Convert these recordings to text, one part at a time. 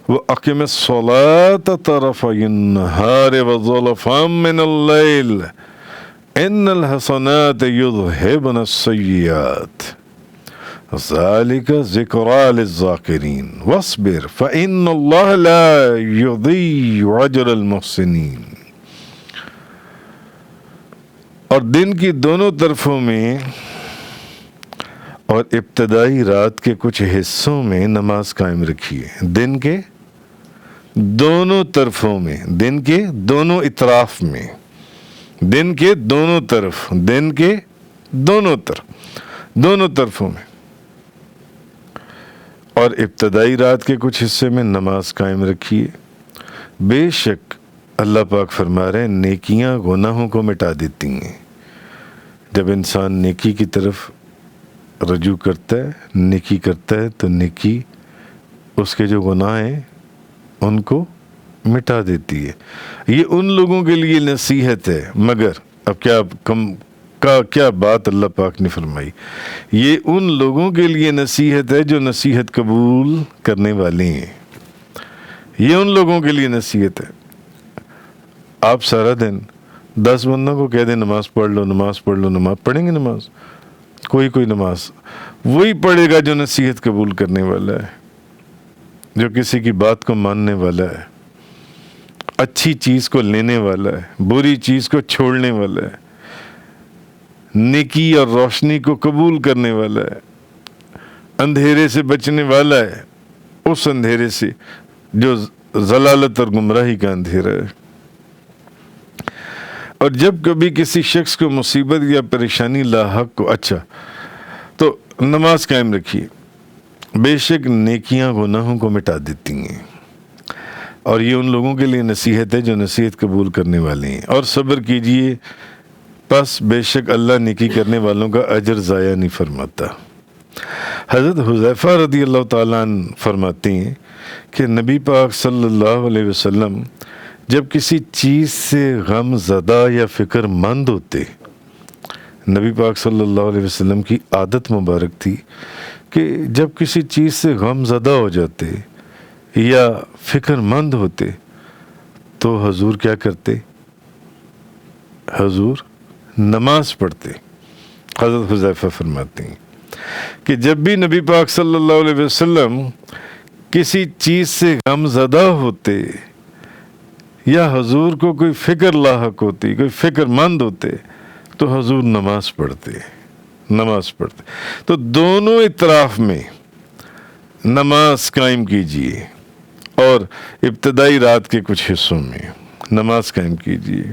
وَأَقِمِ الصَّلَاةَ طَرَفَيِ النَّهَارِ وَزُلَفًا مِّنَ اللَّيْلِ إِنَّ الْحَسَنَاتِ يُذْهِبْنَ السَّيِّئَاتِ ذَلِكَ ذِكْرَىٰ لِلذَّاكِرِينَ وَاصْبِرْ فَإِنَّ اللَّهَ لَا يُضِيعُ أَجْرَ الْمُحْسِنِينَ۔ اور دن کی دونوں طرفوں میں اور ابتدائی رات کے کچھ حصوں میں نماز قائم رکھیے۔ دن کے دونوں طرفوں میں، دن کے دونوں اطراف میں، دن کے دونوں طرف، دن کے دونوں طرفوں میں اور ابتدائی رات کے کچھ حصے میں نماز قائم رکھیے۔ بے شک اللہ پاک فرما رہے ہیں نیکیاں گناہوں کو مٹا دیتی ہیں۔ جب انسان نیکی کی طرف رجوع کرتا ہے، نیکی کرتا ہے، تو نیکی اس کے جو گناہ ہیں ان کو مٹا دیتی ہے۔ یہ ان لوگوں کے لیے نصیحت ہے، مگر اب کیا بات اللہ پاک نے فرمائی، یہ ان لوگوں کے لیے نصیحت ہے جو نصیحت قبول کرنے والے ہیں۔ یہ ان لوگوں کے لیے نصیحت ہے۔ آپ سارا دن 10 بندوں کو کہہ دیں نماز پڑھ لو، نماز پڑھ لو، نماز پڑھیں گے؟ نماز کوئی نماز وہی پڑھے گا جو نصیحت قبول کرنے والا ہے، جو کسی کی بات کو ماننے والا ہے، اچھی چیز کو لینے والا ہے، بری چیز کو چھوڑنے والا ہے، نیکی اور روشنی کو قبول کرنے والا ہے، اندھیرے سے بچنے والا ہے، اس اندھیرے سے جو ضلالت اور گمراہی کا اندھیرا ہے۔ اور جب کبھی کسی شخص کو مصیبت یا پریشانی لاحق ہو، اچھا تو نماز قائم رکھیے۔ بے شک نیکیاں گناہوں کو مٹا دیتی ہیں، اور یہ ان لوگوں کے لیے نصیحت ہے جو نصیحت قبول کرنے والے ہیں۔ اور صبر کیجئے، پس بے شک اللہ نیکی کرنے والوں کا اجر ضائع نہیں فرماتا۔ حضرت حذیفہ رضی اللہ تعالیٰ عنہ فرماتے ہیں کہ نبی پاک صلی اللہ علیہ وسلم جب کسی چیز سے غم زدہ یا فکر مند ہوتے، نبی پاک صلی اللہ علیہ وسلم کی عادت مبارک تھی کہ جب کسی چیز سے غم زدہ ہو جاتے یا فکر مند ہوتے تو حضور کیا کرتے؟ حضور نماز پڑھتے۔ حضرت حذیفہ فرماتے ہیں کہ جب بھی نبی پاک صلی اللہ علیہ وسلم کسی چیز سے غم زدہ ہوتے یا حضور کو کوئی فکر لاحق ہوتی، کوئی فکر مند ہوتے، تو حضور نماز پڑھتے۔ تو دونوں اطراف میں نماز قائم کیجئے، اور ابتدائی رات کے کچھ حصوں میں نماز قائم کیجئے۔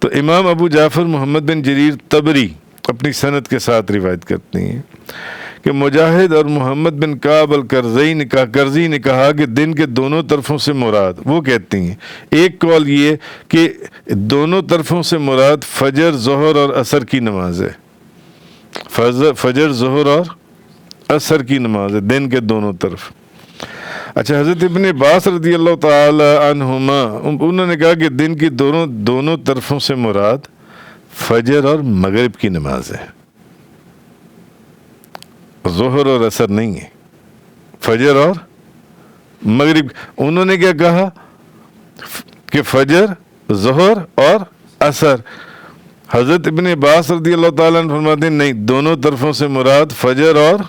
تو امام ابو جعفر محمد بن جریر طبری اپنی سند کے ساتھ روایت کرتے ہیں کہ مجاہد اور محمد بن کعب القرظی نے کہا کہ دن کے دونوں طرفوں سے مراد، وہ کہتے ہیں ایک قول یہ کہ دونوں طرفوں سے مراد فجر، ظہر اور عصر کی نماز ہے۔ فجر، ظہر اور عصر کی نماز ہے دن کے دونوں طرف۔ اچھا، حضرت ابن عباس رضی اللہ تعالی عنہما انہوں نے کہا کہ دن کی دونوں طرفوں سے مراد فجر اور مغرب کی نماز ہے، ظہر اور عصر نہیں ہے، فجر اور مغرب۔ انہوں نے کیا کہا کہ فجر، ظہر اور عصر۔ حضرت ابن عباس رضی اللہ تعالیٰ عنہ فرماتے ہیں نہیں، دونوں طرفوں سے مراد فجر اور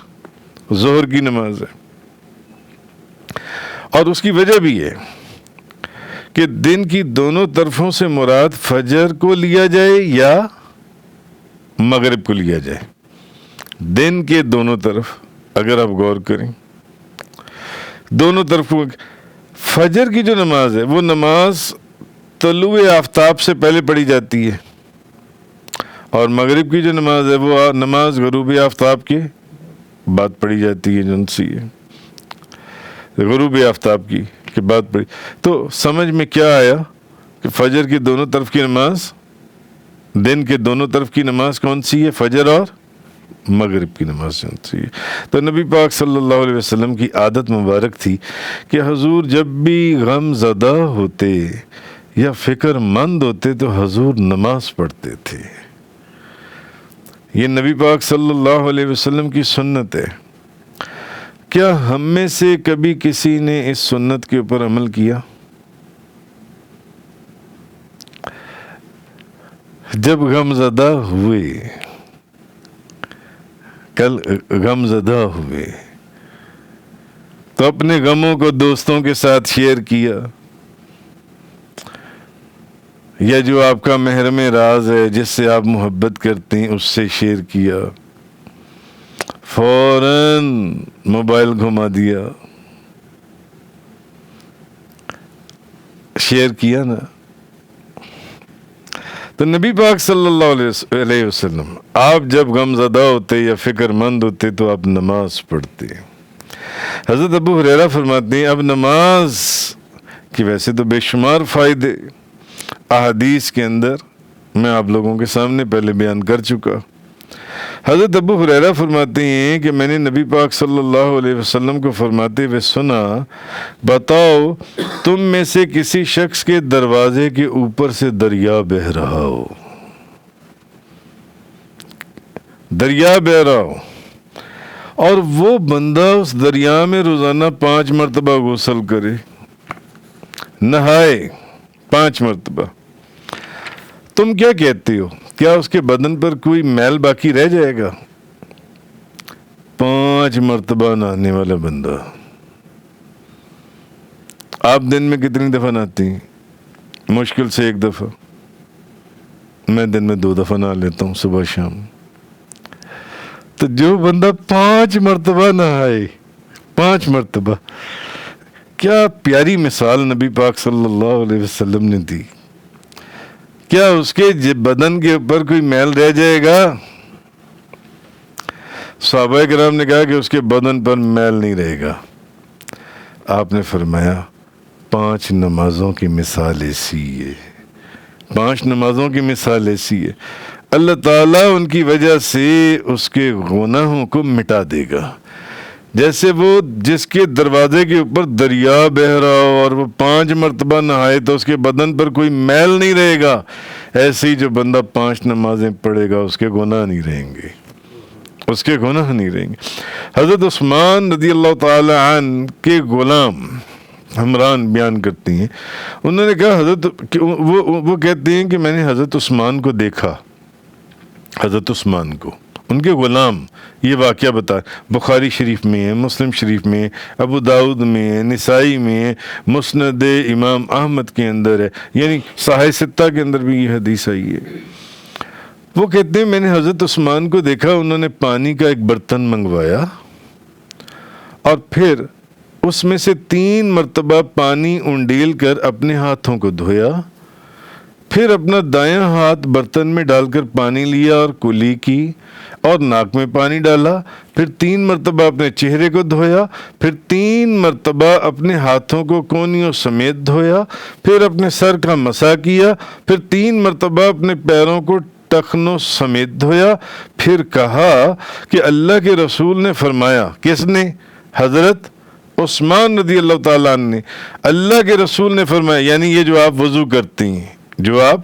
ظہر کی نماز ہے۔ اور اس کی وجہ بھی ہے کہ دن کی دونوں طرفوں سے مراد فجر کو لیا جائے یا مغرب کو لیا جائے۔ دن کے دونوں طرف اگر آپ غور کریں، دونوں طرفوں، فجر کی جو نماز ہے وہ نماز طلوع آفتاب سے پہلے پڑھی جاتی ہے، اور مغرب کی جو نماز ہے وہ نماز غروب آفتاب کے بعد پڑھی جاتی ہے، جن سی ہے غروب آفتاب کی بعد پڑھی۔ تو سمجھ میں کیا آیا کہ فجر کی دونوں طرف کی نماز، دن کے دونوں طرف کی نماز کون سی ہے؟ فجر اور مغرب کی نماز کون سی ہے؟ تو نبی پاک صلی اللہ علیہ وسلم کی عادت مبارک تھی کہ حضور جب بھی غم زدہ ہوتے یا فکر مند ہوتے تو حضور نماز پڑھتے تھے۔ یہ نبی پاک صلی اللہ علیہ وسلم کی سنت ہے کیا ہم میں سے کبھی کسی نے اس سنت کے اوپر عمل کیا؟ جب غم زدہ ہوئے، کل غم زدہ ہوئے تو اپنے غموں کو دوستوں کے ساتھ شیئر کیا، یا جو آپ کا محرم راز ہے جس سے آپ محبت کرتے ہیں اس سے شیئر کیا، فوراً موبائل گھما دیا، شیئر کیا نا؟ تو نبی پاک صلی اللہ علیہ وسلم آپ جب غم زدہ ہوتے یا فکر مند ہوتے تو آپ نماز پڑھتے۔ حضرت ابو ہریرہ فرماتے ہیں اب نماز کی ویسے تو بے شمار فائدے احادیث کے اندر میں آپ لوگوں کے سامنے پہلے بیان کر چکا۔ حضرت ابو ہریرہ فرماتے ہیں کہ میں نے نبی پاک صلی اللہ علیہ وسلم کو فرماتے ہوئے سنا، بتاؤ تم میں سے کسی شخص کے دروازے کے اوپر سے دریا بہہ رہا ہو، دریا بہہ رہا ہو، اور وہ بندہ اس دریا میں روزانہ 5 مرتبہ غسل کرے، نہائے 5 مرتبہ، تم کیا کہتے ہو؟ کیا اس کے بدن پر کوئی میل باقی رہ جائے گا؟ 5 مرتبہ نہانے والا بندہ، آپ دن میں کتنی دفعہ نہاتے ہیں؟ مشکل سے 1 دفعہ، میں دن میں 2 دفعہ نہا لیتا ہوں، صبح شام۔ تو جو بندہ 5 مرتبہ نہائے، 5 مرتبہ، کیا پیاری مثال نبی پاک صلی اللہ علیہ وسلم نے دی۔ کیا اس کے بدن کے اوپر کوئی میل رہ جائے گا؟ صحابہ کرام نے کہا کہ اس کے بدن پر میل نہیں رہے گا۔ آپ نے فرمایا 5 نمازوں کی مثال ایسی ہے، 5 نمازوں کی مثال ایسی ہے، اللہ تعالیٰ ان کی وجہ سے اس کے گناہوں کو مٹا دے گا۔ جیسے وہ جس کے دروازے کے اوپر دریا بہہ رہا ہو اور وہ 5 مرتبہ نہائے تو اس کے بدن پر کوئی میل نہیں رہے گا، ایسے ہی جو بندہ 5 نمازیں پڑھے گا اس کے گناہ نہیں رہیں گے، اس کے گناہ نہیں رہیں گے۔ حضرت عثمان رضی اللہ تعالی عنہ کے غلام حمران بیان کرتی ہیں، انہوں نے کہا وہ کہتے ہیں کہ میں نے حضرت عثمان کو دیکھا، حضرت عثمان کو، ان کے غلام، یہ واقعہ بتا، بخاری شریف میں ہے، مسلم شریف میں، ابو داؤد میں ہے، نسائی میں ہے، مسند امام احمد کے اندر ہے، یعنی صحیح ستہ کے اندر بھی یہ حدیث آئی ہے۔ وہ کہتے ہیں میں نے حضرت عثمان کو دیکھا، انہوں نے پانی کا ایک برتن منگوایا اور پھر اس میں سے 3 مرتبہ پانی انڈیل کر اپنے ہاتھوں کو دھویا، پھر اپنا دایاں ہاتھ برتن میں ڈال کر پانی لیا اور کلی کی اور ناک میں پانی ڈالا، پھر 3 مرتبہ اپنے چہرے کو دھویا، پھر 3 مرتبہ اپنے ہاتھوں کو کونیوں سمیت دھویا، پھر اپنے سر کا مسح کیا، پھر 3 مرتبہ اپنے پیروں کو ٹخنوں سمیت دھویا، پھر کہا کہ اللہ کے رسول نے فرمایا، کس نے؟ حضرت عثمان رضی اللہ تعالیٰ عنہ نے، اللہ کے رسول نے فرمایا، یعنی یہ جو آپ وضو کرتے ہیں، جو آپ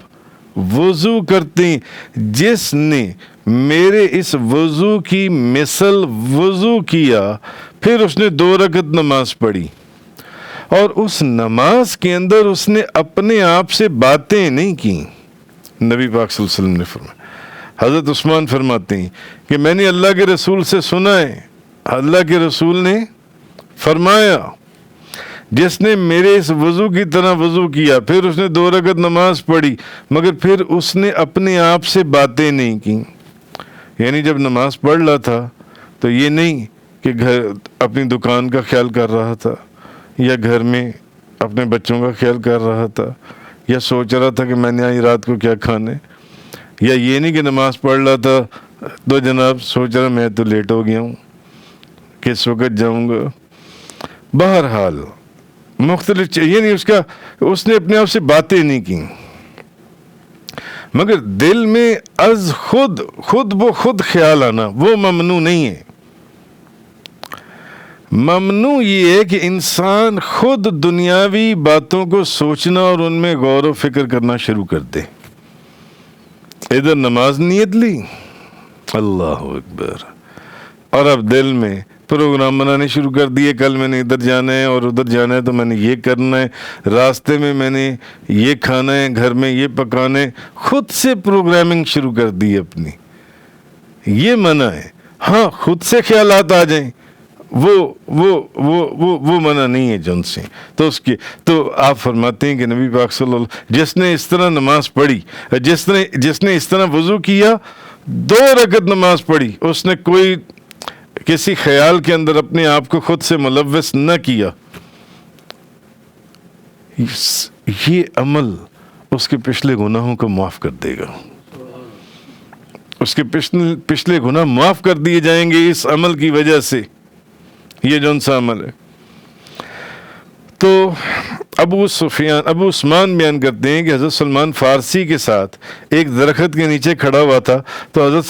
وضو کرتے ہیں، جس نے میرے اس وضو کی مثل وضو کیا، پھر اس نے 2 رکعت نماز پڑھی اور اس نماز کے اندر اس نے اپنے آپ سے باتیں نہیں کی، نبی پاک صلی اللہ علیہ وسلم نے فرمایا۔ حضرت عثمان فرماتے ہیں کہ میں نے اللہ کے رسول سے سنا ہے، اللہ کے رسول نے فرمایا جس نے میرے اس وضو کی طرح وضو کیا، پھر اس نے 2 رکعت نماز پڑھی، مگر پھر اس نے اپنے آپ سے باتیں نہیں کی۔ یعنی جب نماز پڑھ رہا تھا تو یہ نہیں کہ گھر اپنی دکان کا خیال کر رہا تھا، یا گھر میں اپنے بچوں کا خیال کر رہا تھا، یا سوچ رہا تھا کہ میں نے آج رات کو کیا کھانے، یا یہ نہیں کہ نماز پڑھ رہا تھا تو جناب سوچ رہا میں تو لیٹ ہو گیا ہوں، کس وقت جاؤں گا۔ بہرحال مختلف، یعنی اس نے اپنے آپ سے باتیں نہیں کی، مگر دل میں از خود بخود خیال آنا وہ ممنوع نہیں ہے۔ ممنوع یہ ہے کہ انسان خود دنیاوی باتوں کو سوچنا اور ان میں غور و فکر کرنا شروع کر دے۔ ادھر نماز نیت لی، اللہ اکبر، اور اب دل میں پروگرام بنانے شروع کر دیے، کل میں نے ادھر جانا ہے اور ادھر جانا ہے تو میں نے یہ کرنا ہے، راستے میں میں نے یہ کھانا ہے، گھر میں یہ پکانا ہے، خود سے پروگرامنگ شروع کر دی اپنی. یہ منع ہے. ہاں خود سے خیالات آ جائیں وہ منع نہیں ہے جن سے. تو اس کی تو آپ فرماتے ہیں کہ نبی پاک صلی اللہ علیہ وسلم جس نے اس طرح نماز پڑھی، جس نے اس طرح وضو کیا، 2 رکعت نماز پڑھی، اس نے کوئی کسی خیال کے اندر اپنے آپ کو خود سے ملوث نہ کیا، یہ عمل اس کے پچھلے گناہوں کو معاف کر دے گا. اس کے پچھلے گناہ معاف کر دیے جائیں گے اس عمل کی وجہ سے. یہ جون سا عمل ہے. تو ابو عثمان بیان کرتے ہیں کہ حضرت سلمان فارسی کے ساتھ ایک درخت کے نیچے کھڑا ہوا تھا، تو حضرت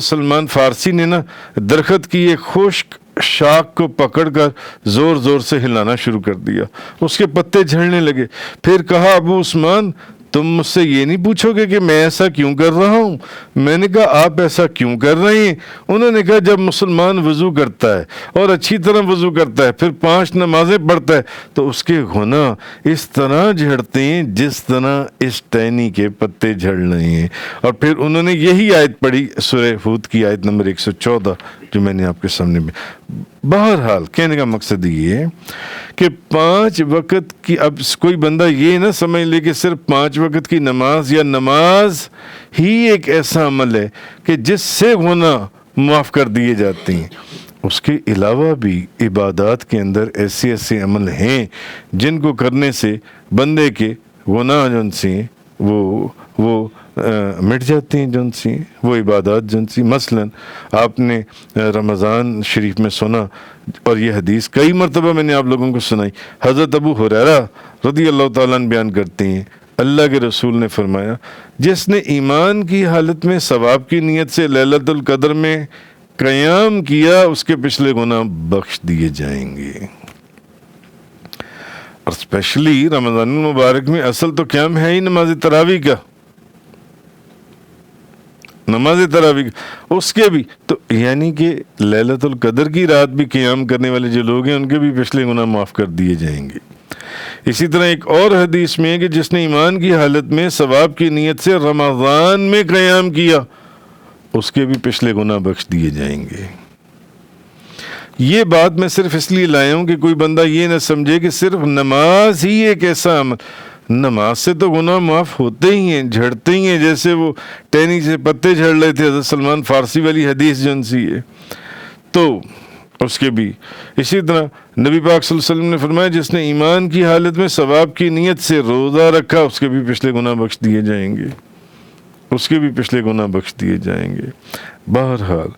سلمان فارسی نے نا درخت کی ایک خشک شاخ کو پکڑ کر زور زور سے ہلانا شروع کر دیا. اس کے پتے جھڑنے لگے. پھر کہا ابو عثمان تم مجھ سے یہ نہیں پوچھو گے کہ میں ایسا کیوں کر رہا ہوں؟ میں نے کہا آپ ایسا کیوں کر رہے ہیں؟ انہوں نے کہا جب مسلمان وضو کرتا ہے اور اچھی طرح وضو کرتا ہے، پھر 5 نمازیں پڑھتا ہے، تو اس کے گناہ اس طرح جھڑتے ہیں جس طرح اس ٹہنی کے پتے جھڑ رہے ہیں. اور پھر انہوں نے یہی آیت پڑھی، سورہ ہود کی آیت نمبر 114 جو میں نے آپ کے سامنے میں. بہرحال کہنے کا مقصد یہ ہے کہ 5 وقت کی، اب کوئی بندہ یہ نہ سمجھ لے کہ صرف 5 وقت کی نماز یا نماز ہی ایک ایسا عمل ہے کہ جس سے گناہ معاف کر دیے جاتے ہیں. اس کے علاوہ بھی عبادات کے اندر ایسے عمل ہیں جن کو کرنے سے بندے کے گناہ جن سے وہ مٹ جاتے ہیں، جن سے وہ عبادات جن سے. مثلا آپ نے رمضان شریف میں سنا، اور یہ حدیث کئی مرتبہ میں نے آپ لوگوں کو سنائی، حضرت ابو ہریرہ رضی اللہ تعالیٰ عنہ بیان کرتے ہیں اللہ کے رسول نے فرمایا جس نے ایمان کی حالت میں ثواب کی نیت سے لیلۃ القدر میں قیام کیا اس کے پچھلے گناہ بخش دیے جائیں گے. اور اسپیشلی رمضان المبارک میں اصل تو قیام ہے ہی نماز تراویح کا، اس کے بھی تو یعنی کہ لیلۃ القدر کی رات بھی قیام کرنے والے جو لوگ ہیں ان کے بھی پچھلے گناہ معاف کر دیے جائیں گے. اسی طرح ایک اور حدیث میں ہے کہ جس نے ایمان کی حالت میں ثواب کی نیت سے رمضان میں قیام کیا اس کے بھی پچھلے گناہ بخش دیے جائیں گے. یہ بات میں صرف اس لیے لایا ہوں کہ کوئی بندہ یہ نہ سمجھے کہ صرف نماز ہی ایک ایسا عمل، نماز سے تو گناہ معاف ہوتے ہی ہیں، جھڑتے ہی ہیں، جیسے وہ ٹہنی سے پتے جھڑ رہے تھے حضرت سلمان فارسی والی حدیث جن سی ہے. تو اس کے بھی اسی طرح نبی پاک صلی اللہ علیہ وسلم نے فرمایا جس نے ایمان کی حالت میں ثواب کی نیت سے روزہ رکھا اس کے بھی پچھلے گناہ بخش دیے جائیں گے، اس کے بھی پچھلے گناہ بخش دیے جائیں گے. بہرحال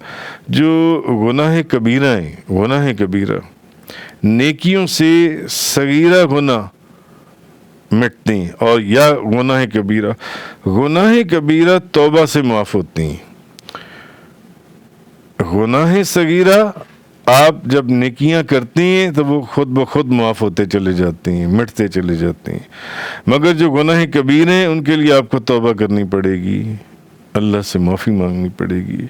جو گناہ کبیرہ ہیں، گناہ کبیرہ نیکیوں سے صغیرہ گناہ مٹتے ہیں، اور یا گناہ کبیرہ توبہ سے معاف ہوتے ہیں. گناہ صغیرہ آپ جب نیکیاں کرتے ہیں تو وہ خود بخود معاف ہوتے چلے جاتے ہیں، مٹتے چلے جاتے ہیں. مگر جو گناہ کبیرے ہیں ان کے لیے آپ کو توبہ کرنی پڑے گی، اللہ سے معافی مانگنی پڑے گی،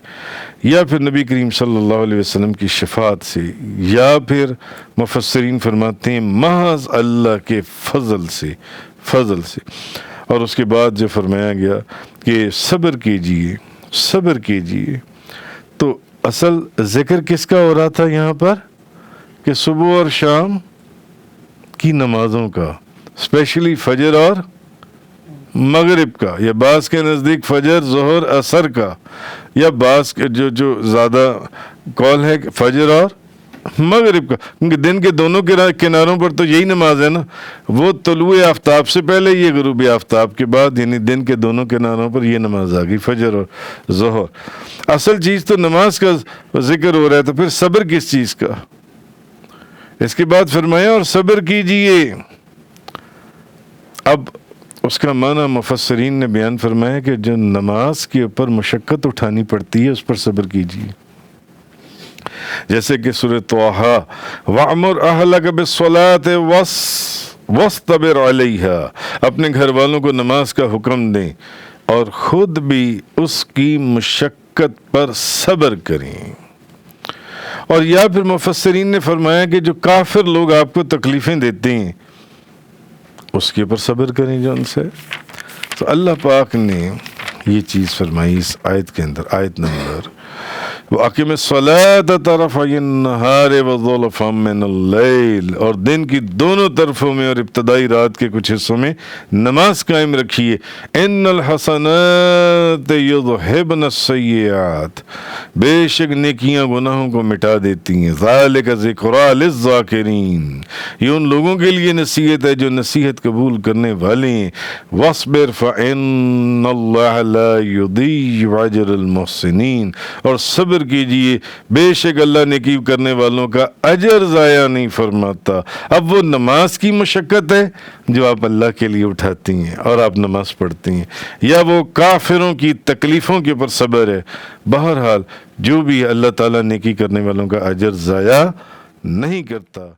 یا پھر نبی کریم صلی اللہ علیہ وسلم کی شفاعت سے، یا پھر مفسرین فرماتے ہیں محض اللہ کے فضل سے. اور اس کے بعد جو فرمایا گیا کہ صبر کیجئے، تو اصل ذکر کس کا ہو رہا تھا یہاں پر؟ کہ صبح اور شام کی نمازوں کا، اسپیشلی فجر اور مغرب کا، یا بعض کے نزدیک فجر ظہر عصر کا، یا بعض کے جو زیادہ قول ہے کہ فجر اور مغرب کا، کیونکہ دن کے دونوں کناروں پر تو یہی نماز ہے نا. وہ طلوع آفتاب سے پہلے، یہ غروب آفتاب کے بعد، یعنی دن کے دونوں کناروں پر یہ نماز آ گئی فجر اور ظہر. اصل چیز تو نماز کا ذکر ہو رہا ہے، تو پھر صبر کس چیز کا؟ اس کے بعد فرمایا اور صبر کیجئے. اب اس کا معنی مفسرین نے بیان فرمایا کہ جو نماز کے اوپر مشقت اٹھانی پڑتی ہے اس پر صبر کیجئے. جیسے کہ سورۃ طٰہٰ وَأْمُرْ أَهْلَكَ بِالصَّلَاةِ وَاصْطَبِرْ عَلَيْهَا، اپنے گھر والوں کو نماز کا حکم دیں اور خود بھی اس کی مشقت پر صبر کریں. اور یا پھر مفسرین نے فرمایا کہ جو کافر لوگ آپ کو تکلیفیں دیتے ہیں اس کے اوپر صبر کریں جو ان سے. تو اللہ پاک نے یہ چیز فرمائی اس آیت کے اندر، آیت نمبر وَأَقِمِ الصَّلَاةَ طَرَفَيِ النَّهَارِ وَزُلَفًا مِّنَ اللَّيْلِ، اور دن کی دونوں طرفوں میں اور ابتدائی رات کے کچھ حصوں میں نماز قائم رکھیے. إِنَّ الْحَسَنَاتِ يُذْهِبْنَ السَّيِّئَاتِ، بے شک نیکیاں گناہوں کو مٹا دیتی ہیں. ذَلِكَ ذِكْرَىٰ لِلذَّاكِرِينَ، یہ ان لوگوں کے لیے نصیحت ہے جو نصیحت قبول کرنے والے ہیں. وَاصْبِرْ فَإِنَّ اللَّهَ لَا يُضِيعُ أَجْرَ الْمُحْسِنِينَ، اور صبر کیجئے، بے شک اللہ نیکی کرنے والوں کا اجر ضائع نہیں فرماتا. اب وہ نماز کی مشقت ہے جو آپ اللہ کے لیے اٹھاتی ہیں اور آپ نماز پڑھتی ہیں، یا وہ کافروں کی تکلیفوں کے اوپر صبر ہے. بہرحال جو بھی اللہ تعالیٰ نیکی کرنے والوں کا اجر ضائع نہیں کرتا.